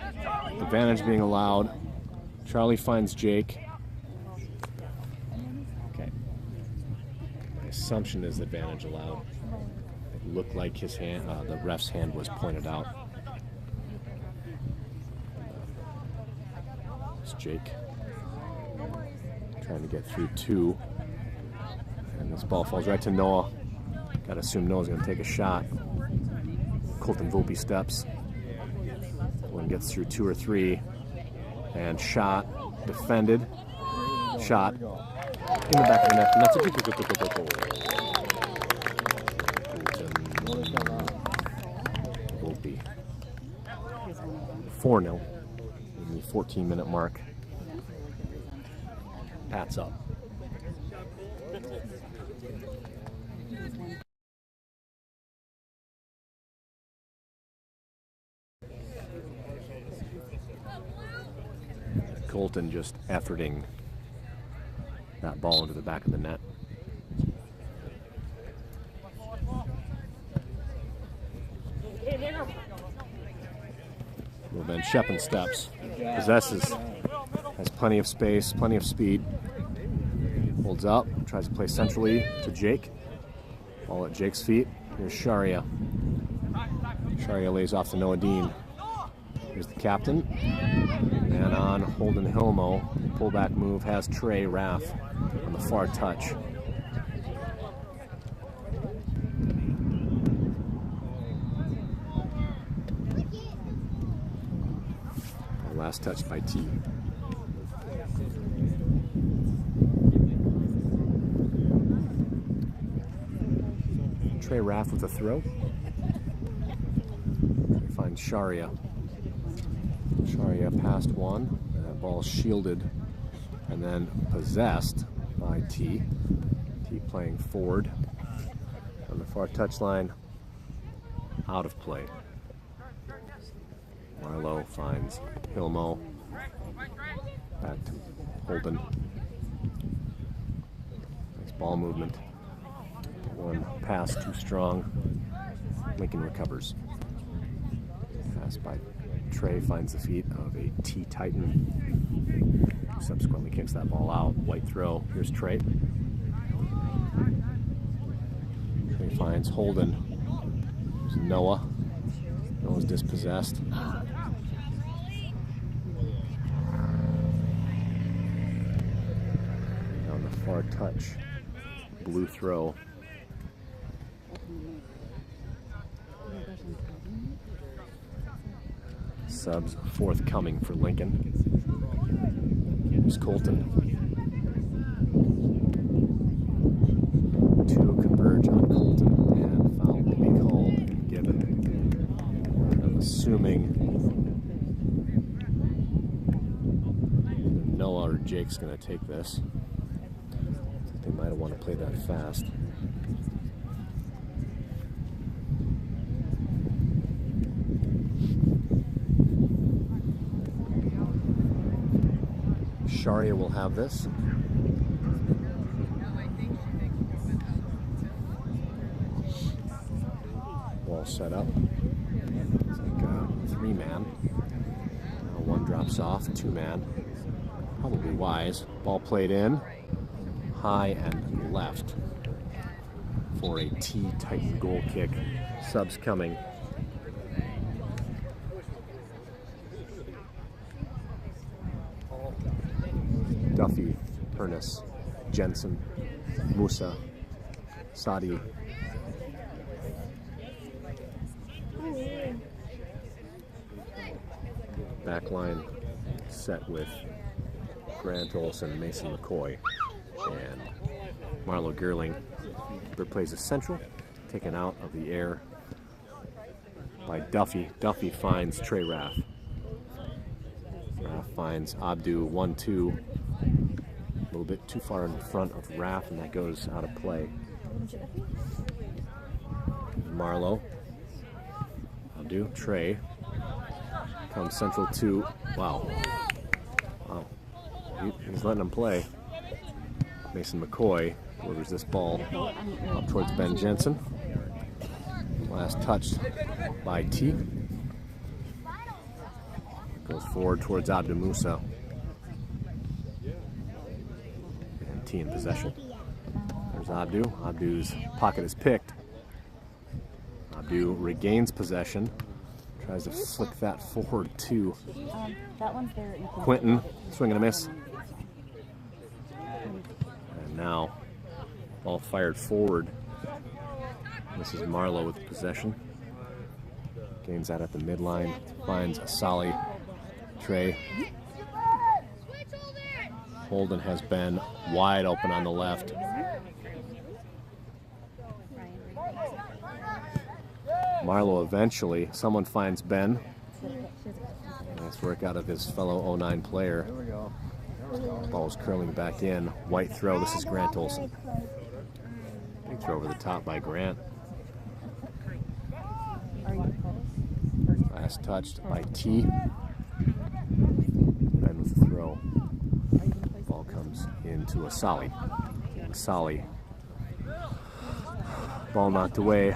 Advantage being allowed. Charlie finds Jake. Okay. My assumption is advantage allowed. It looked like his hand, the ref's hand was pointed out. It's Jake trying to get through two. And this ball falls right to Noah. Gotta assume Noah's gonna take a shot. Colton Volpe steps. One gets through two or three. And shot. Defended. Shot. In the back of the net. And that's a Volpe. 4-0. In the 14-minute mark. Pat's up. Colton just efforting that ball into the back of the net. Well, then Shepin steps, possesses, has plenty of space, plenty of speed. Holds up, tries to play centrally to Jake. Ball at Jake's feet. Here's Sharia. Sharia lays off to Noah Dean. Here's the captain. And on Holden Hilmo, pullback move has Trey Raff on the far touch. Last touch by T. Trey Raff with a throw. Finds Sharia. Sharia past one. That ball shielded and then possessed by T. T playing forward on the far touchline. Out of play. Marlowe finds Hilmo. Back to Holden. Nice ball movement. One pass too strong. Lincoln recovers. Pass by Trey finds the feet of a T Titan. Subsequently kicks that ball out. White throw. Here's Trey. Trey finds Holden. Here's Noah. Noah's dispossessed. On the far touch. Blue throw. Subs forthcoming for Lincoln. Here's Colton. Two converge on Colton, and foul will be called and given. I'm assuming Noah or Jake's going to take this. They might have wanted to play that fast. Sharia will have this. Ball set up. It's like a 3-man. One drops off, 2-man. Probably wise. Ball played in. High and left for a T Titan goal kick. Subs coming. Duffy, Pernis, Jensen, Musa, Sadi. Backline set with Grant Olson, Mason McCoy, and Marlo Gerling. Keeper plays a central, taken out of the air by Duffy. Duffy finds Trey Raff. Raff finds Abdu 1-2. A little bit too far in front of Raff, and that goes out of play. Marlo. Abdu, Trey. Comes central 2. Wow. Wow. He's letting him play. Mason McCoy delivers this ball up towards Ben Jensen. Last touched by T. Goes forward towards Abdu Musa. And T in possession. There's Abdu. Abdu's pocket is picked. Abdu regains possession. Tries to flick that forward to Quentin. Swing and a miss. And now, ball fired forward. This is Marlowe with possession. Gains that at the midline. Finds Sally. Trey. Holden has been wide open on the left. Marlowe eventually, someone finds Ben. Nice work out of his fellow 09 player. Ball's curling back in. White throw, this is Grant Olson. Big throw over the top by Grant. Last touched by T. Ben with the throw. Ball comes subs into a Solly. Solly. Ball knocked away.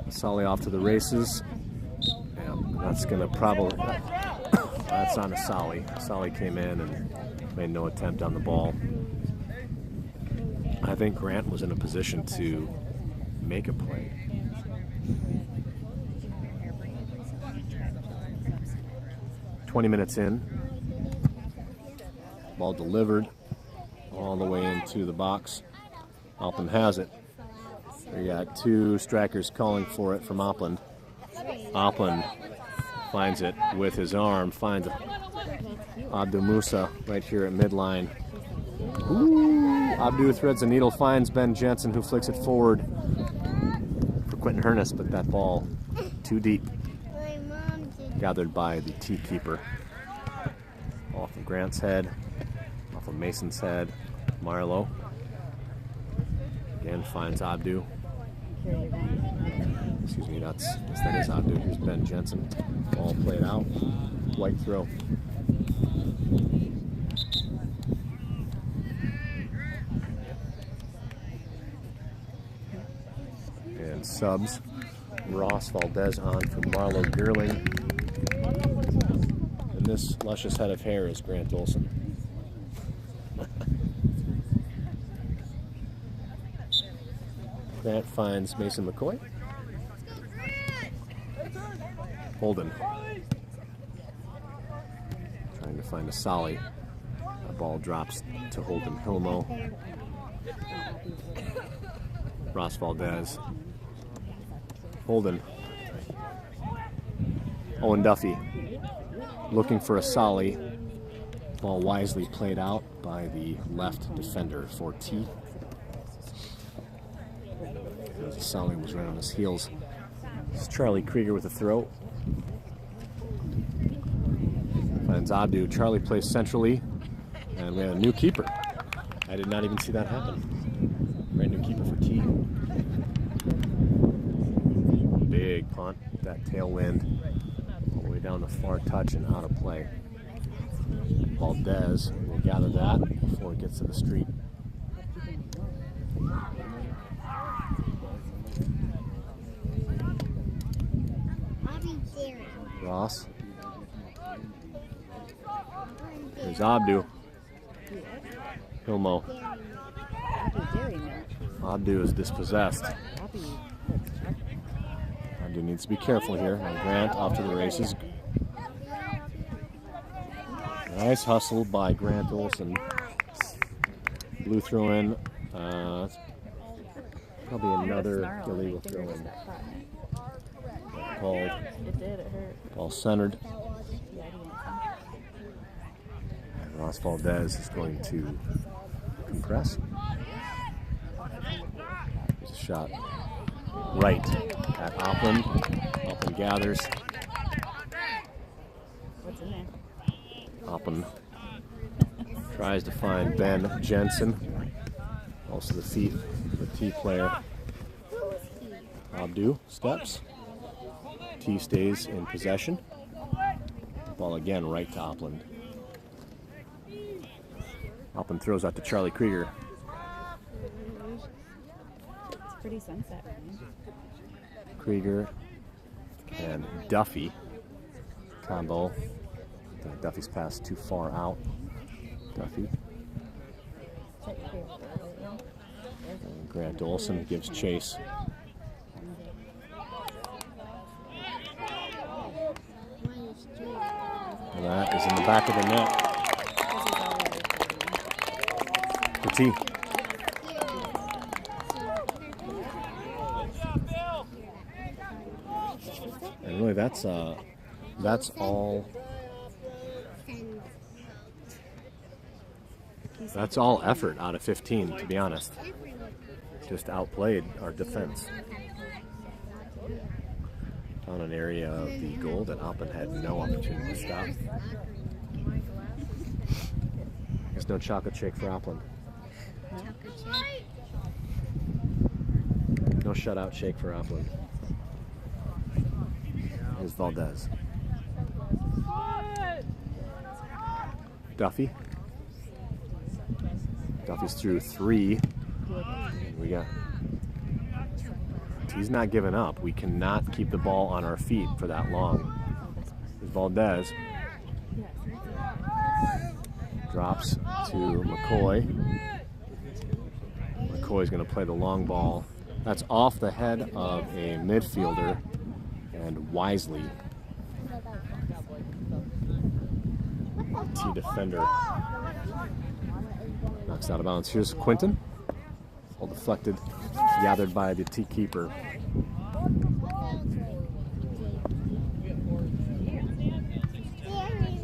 Solly off to the races. Yeah, that's going to probably... That's on a Solly. Solly came in and made no attempt on the ball. I think Grant was in a position to make a play. "20 minutes in. Ball delivered all the way into the box. Oppland has it. We got two strikers calling for it from Oppland. Oppland finds it with his arm, finds Abdu Musa right here at midline. Ooh, Abdu threads the needle, finds Ben Jensen, who flicks it forward for Quentin Hernus, but that ball too deep. Gathered by the tee keeper. Off of Grant's head, off of Mason's head. Marlowe again finds Abdu. Excuse me, that is Abdu. Here's Ben Jensen. Ball played out. White throw. And subs. Ross Valdez on for Marlo Gerling. And this luscious head of hair is Grant Olson. Grant finds Mason McCoy. Holden. Trying to find a Solly. The ball drops to Holden Hilmo. Ross Valdez. Holden. Owen Duffy looking for a Solly. Ball wisely played out by the left defender for T. Solly was right on his heels. It's Charlie Krieger with a throw. Finds Abdu. Charlie plays centrally. And we have a new keeper. I did not even see that happen. Brand new keeper for T. Big punt. That tailwind. All the way down the far touch and out of play. Valdez will gather that before it gets to the street. Ross. There's Abdu. Hilmo. Abdu is dispossessed. Abdu needs to be careful here. And Grant off to the races. Nice hustle by Grant Olson. Blue throw in. Probably another illegal throw in. Called. It did, it hurt. Ball centered. Yeah, And Ross Valdez is going to compress. There's a shot right at Oppland. Oppland gathers. what's in there? Oppland tries to find Ben Jensen. Also the feet of the T player. Abdu steps. T stays in possession. Ball again right to Oppland. Oppland throws out to Charlie Krieger. It's pretty sunset right now. Krieger and Duffy combo. Duffy's pass too far out. Duffy. And Grant Olson gives chase. And that is in the back of the net. For T. And really, that's all. That's all effort out of 15, to be honest. Just outplayed our defense. Found an area of the goal that Oppland had no opportunity to stop. There's no chocolate shake for Oppland. No shutout shake for Oppland. Here's Valdez. Duffy's through 3. We got. He's not giving up. We cannot keep the ball on our feet for that long. Here's Valdez. Drops to McCoy. McCoy's going to play the long ball. That's off the head of a midfielder, and wisely. T defender knocks out of bounds. Here's Quinton. All deflected, gathered by the T keeper.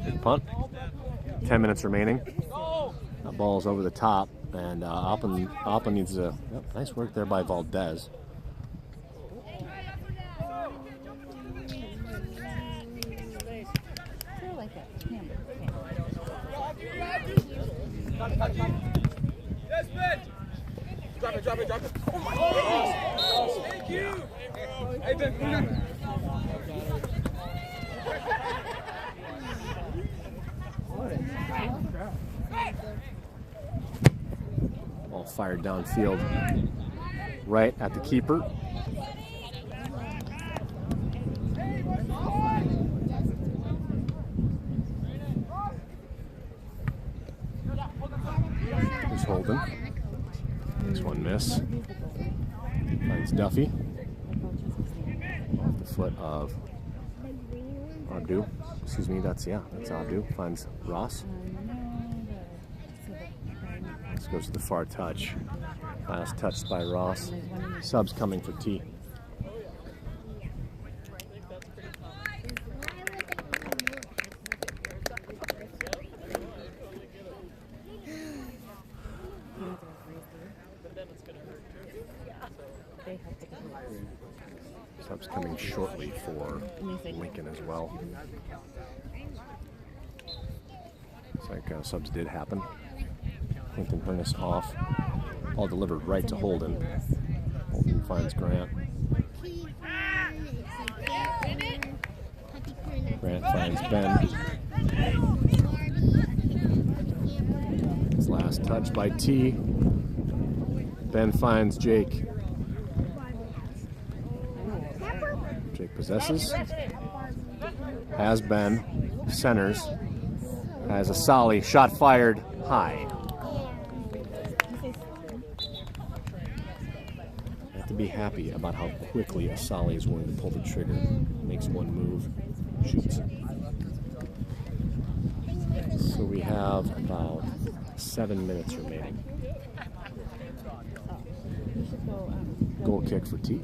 Good punt. 10 minutes remaining. That ball's over the top, and Oppa needs a nice work there by Valdez. Drop it. Oh my God. Thank you. Hey, Ben. Ball fired downfield, right at the keeper. Here's Holden. Next one miss. Finds Duffy. Off the foot of Abdu. Excuse me, that's Abdu. Finds Ross. This goes to the far touch. Last touched by Ross. Subs coming for T. Subs coming shortly for Lincoln as well. Looks like subs did happen. Quinton Hernus off. All delivered right to Holden. Holden finds Grant. Grant finds Ben. His last touch by T. Ben finds Jake. Jake possesses. Has Ben. Centers. Has a Solly. Shot fired high. Have to be happy about how quickly a Solly is willing to pull the trigger. Makes one move. Shoots. So we have about 7 minutes remaining. Goal kick for T.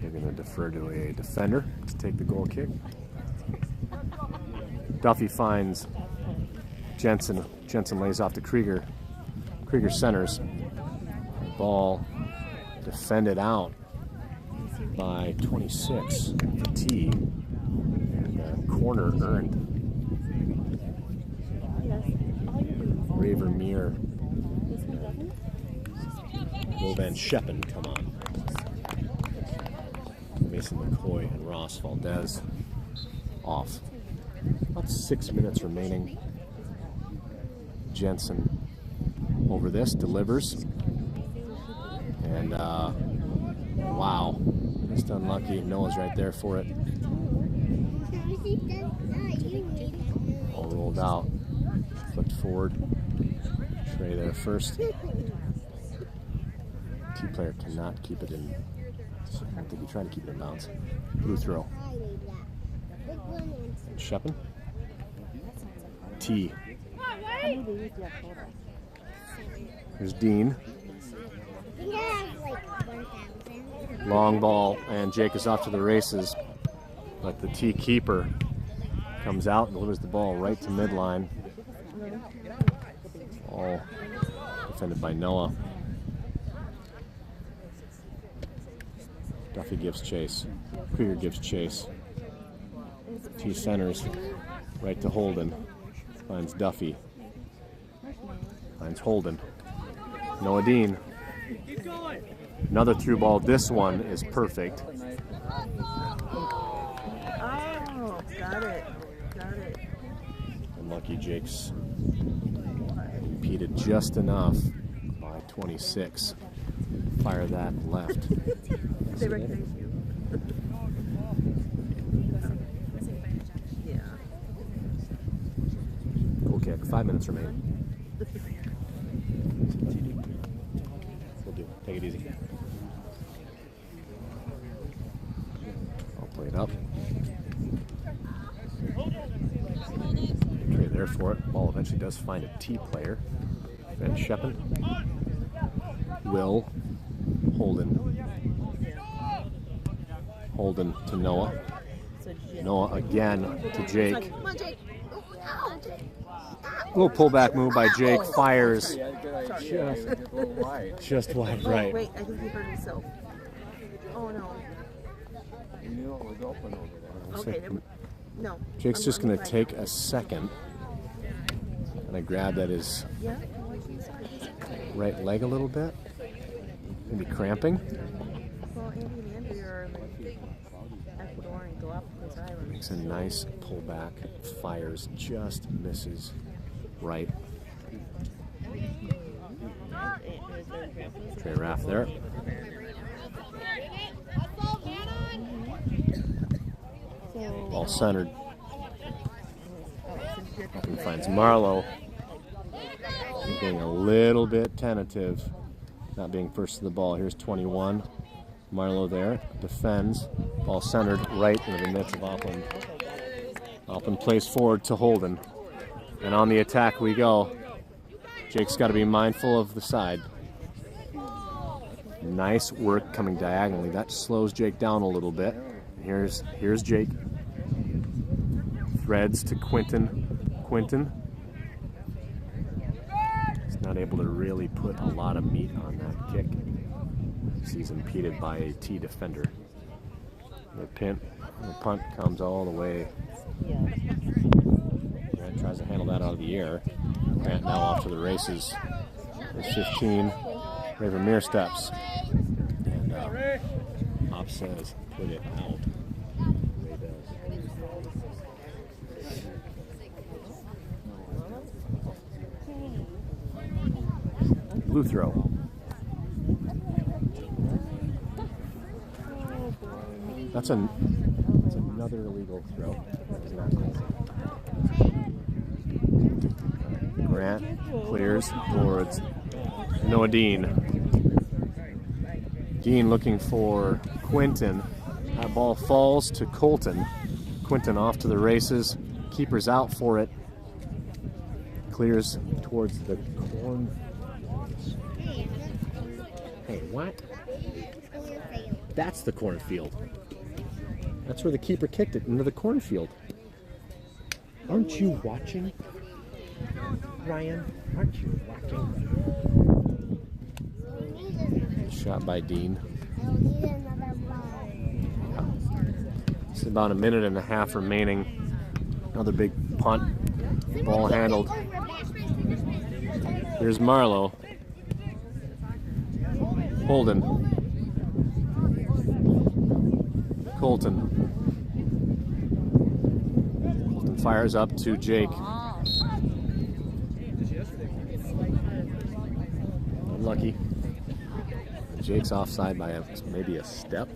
They're going to defer to a defender to take the goal kick. Duffy finds Jensen. Jensen lays off to Krieger. Krieger centers. Ball defended out by 26 for T. And corner earned. Raver Muir. Will Van Scheppen come on. Mason McCoy and Ross Valdez off. About 6 minutes remaining. Jensen over this, delivers. And wow, just unlucky. Noah's right there for it. All rolled out. Flipped forward. Trey there first. T player cannot keep it in. I think he tried to keep it in bounds. Blue throw. And Scheppen. T. Here's Dean. Long ball, and Jake is off to the races. But the T keeper comes out and delivers the ball right to midline. All defended by Noah. Duffy gives chase. Krieger gives chase. T centers. Right to Holden. Finds Duffy. Finds Holden. Noah Dean. Another through ball. This one is perfect. Oh, Got it. Unlucky Jake's impeded just enough by 26. Fire that left. They recognize you. Yeah. Cool kick. 5 minutes remain. We'll do. Take it easy. I'll play it up. Trey there for it. Ball eventually does find a T player. Van Scheppen. Will. Holden to Noah. Noah again to Jake. Come on, Jake. Little pullback move by Jake. Fires Wide. just wide Oh, right. wait, I think he hurt himself. Oh, no. You knew it was open over there. Okay, no. Jake's I'm just on going the to side. take a second. And I grabbed at his Yeah? right leg a little bit. Maybe cramping. Well, Andy and Andrew are like Ecuador and Galapagos Islands. Makes a nice pullback. Fires, just misses right. Trey Raff there. Ball centered. And finds Marlowe. Being a little bit tentative. Not being first to the ball. Here's 21. Marlowe there. Defends. Ball centered right into the midst of Oppland. Oppland plays forward to Holden. And on the attack we go. Jake's got to be mindful of the side. Nice work coming diagonally. That slows Jake down a little bit. Here's Jake. Threads to Quinton. He's not able to really put a lot of meat on that kick. He's impeded by a T defender. The punt comes all the way. Grant tries to handle that out of the air. Grant now off to the races. There's 15. Ravermere steps. And Op says, put it out. Ray does. Blue throw. That's another illegal throw. Grant clears towards Noah Dean. Dean looking for Quinton. That ball falls to Colton. Quinton off to the races. Keeper's out for it. Clears towards the corn. Hey, what? That's the cornfield. That's where the keeper kicked it, into the cornfield. Aren't you watching? Ryan, aren't you watching? Shot by Dean. It's about a minute and a half remaining. Another big punt. Ball handled. Here's Marlowe. Holden. Colton fires up to Jake. Unlucky. Jake's offside by maybe a step.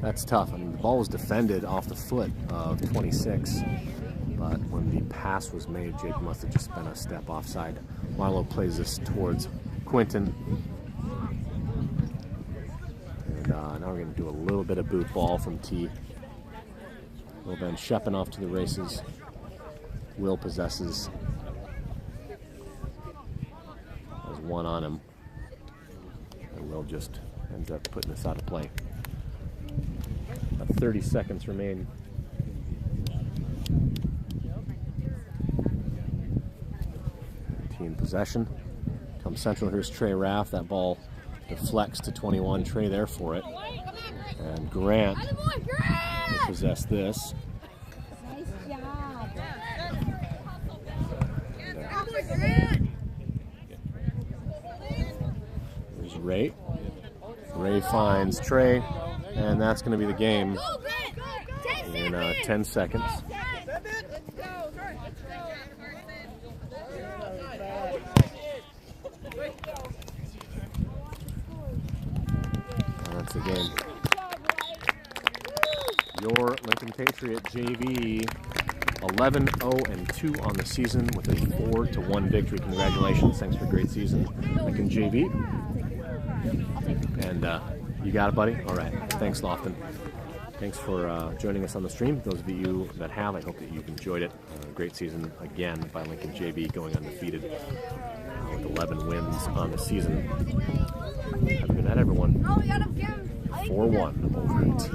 That's tough. I mean, the ball was defended off the foot of 26, but when the pass was made, Jake must have just been a step offside. Marlowe plays this towards Quinton. And now we're going to do a little bit of boot ball from T. Will Van Scheppen off to the races. Will possesses. There's one on him. And Will just ends up putting this out of play. About 30 seconds remain. Team possession. Comes central. Here's Trey Raff. That ball deflects to 21. Trey there for it. And Grant will possess this. Nice job. There's Ray. Ray finds Trey. And that's going to be the game in 10 seconds. That's the game. Your Lincoln Patriot JV 11-0-2 on the season with a 4-1 victory. Congratulations. Thanks for a great season, Lincoln JV. And you got it, buddy? All right. Thanks, Lofton. Thanks for joining us on the stream. Those of you that have, I hope that you've enjoyed it. Great season again by Lincoln JV, going undefeated with 11 wins on the season. Have a good night, everyone. 4-1 over T.